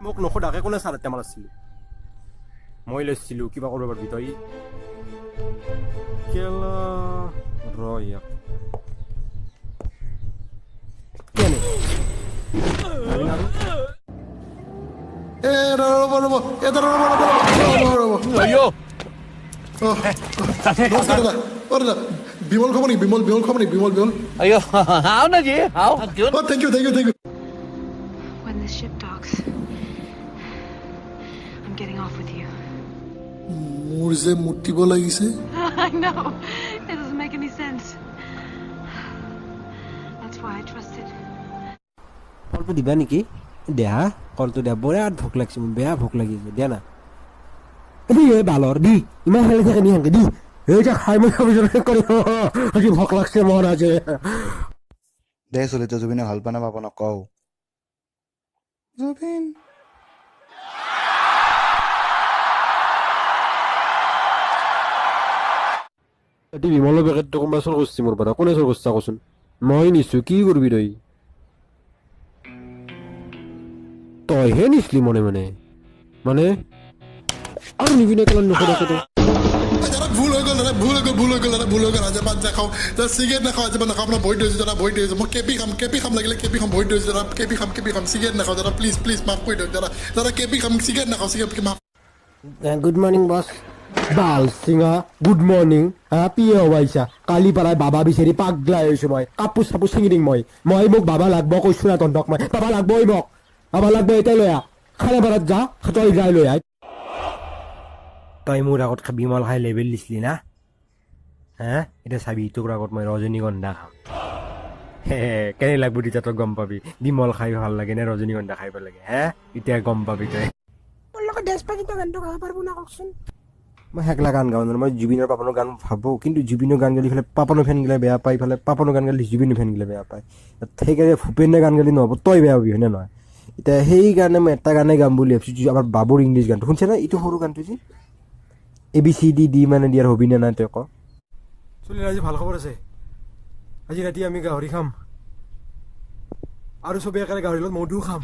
মোক নসোধাকে কোনে চাৰে টেমাল আছিলি মই লৈছিলো কিবা কৰিব পাৰবি তই কেলা ৰয়া কেনে अयो বিমল খাব নেকি বিমল খাব নেকি বিমল अयो आओ ना जी आओ क्यों thank you When the ship docks, I'm getting off with you. মোৰ যে মুতিব লাগিছে I know. It doesn't make any sense. That's why I trusted. কলটো দিবা নেকি দেহা কলটো দিয়া বিৰাট ভোক লাগিছে মোৰ বেয়া ভোক লাগিছে দিয়া না দি এই বালৰ দি ইমান হেলি থাকে নি হেনকে দি এই যে খাই মই খাব কৰি আজি ভোক লাগছে মোৰ আজি দে চলিত জুবিনে ভাল পানে পাপনক কওঁ জুবিন এটি বিমলৰ পেকেটটো কোনোবা চুৰ কৰিছে মোৰ পৰা কোনে চুৰ কৰিছা কচোন মই নিছো কি কৰিবি তইহে নিছিলি মনে মনে মানে আৰু নিবি নে কেলা নকৰাকে তই দাদা ভুল হৈ গ'ল আজি ভাত নাখাওঁ দাদা চিগাৰেট নাখাওঁ আজি ভাত নাখাওঁ আপোনাৰ ভৰিত ধৰিছোঁ দাদা ভৰিত ধৰিছোঁ মই কেপি খাম লাগিলে কেপি খাম ভৰিত ধৰিছোঁ দাদা কেপি খাম চিগাৰেট নাখাওঁ দাদা প্লিজ মাফ কৰি দিয়ক দাদা কেপি খাম চিগাৰেট নাখাওঁ চিগাৰেট মাফ গুড মৰ্নিং বছ বাল সিঙা গুড মৰ্নিং পিয়ে হবাইছা কালি পাৰাই বাবা বিচাৰি পাগলাই হৈছো মই কাপোৰ চাপোৰ ছিঙি দিম মই মোক বাবা লাগব কৈছো না তহঁতক মই বাবা লাগবই মোক বাবা লাগব এতিয়া লৈ আহ খানা বাৰত যা তই যাই লৈ আহ তই মোৰ আগত বিমল খাই লেবেল দিছিলি না এতিয়া চাবি তোৰ আগত মই ৰজনীগন্ধা খাম কেনে লাগব তেতিয়া তই গম পাবি বিমল খাই ভাল লাগে নে ৰজনীগন্ধা খাই ভাল লাগে এতিয়া গম পাবি তই মোৰ লগত দেশপ্ৰেমিক গানটো গাব পাৰব না কওকচোন মই হেকলা গান গাওঁ মই জুবিনৰ পাপনৰ গান ভাবোঁ কিন্তু জুবিনৰ গান গালি ইফালে পাপনৰ ফেন গিলে বেয়া পায় ইফালে পাপনৰ গান গালি জুবিনৰ ফেন গিলে বেয়া পায় সেইকাৰণে ভূপেনৰ গান গালি নহ'ব তই বেয়া হবি হয়নে নহয় এতিয়া সেইকাৰণে মই এটা গানে গাম বুলি ভাবিছোঁ আমাৰ বাবুৰ ইংলিছ গানটো শুনছে না এইটো সৰু গানটো যে ABCD মানে দিয়াৰ হবি নে নাই তই ক চলি আজি ভাল খবৰ আছে আজি ৰাতি আমি গাহৰি খাম আৰু চবেই একেলগে গাহৰি লগত মধু খাম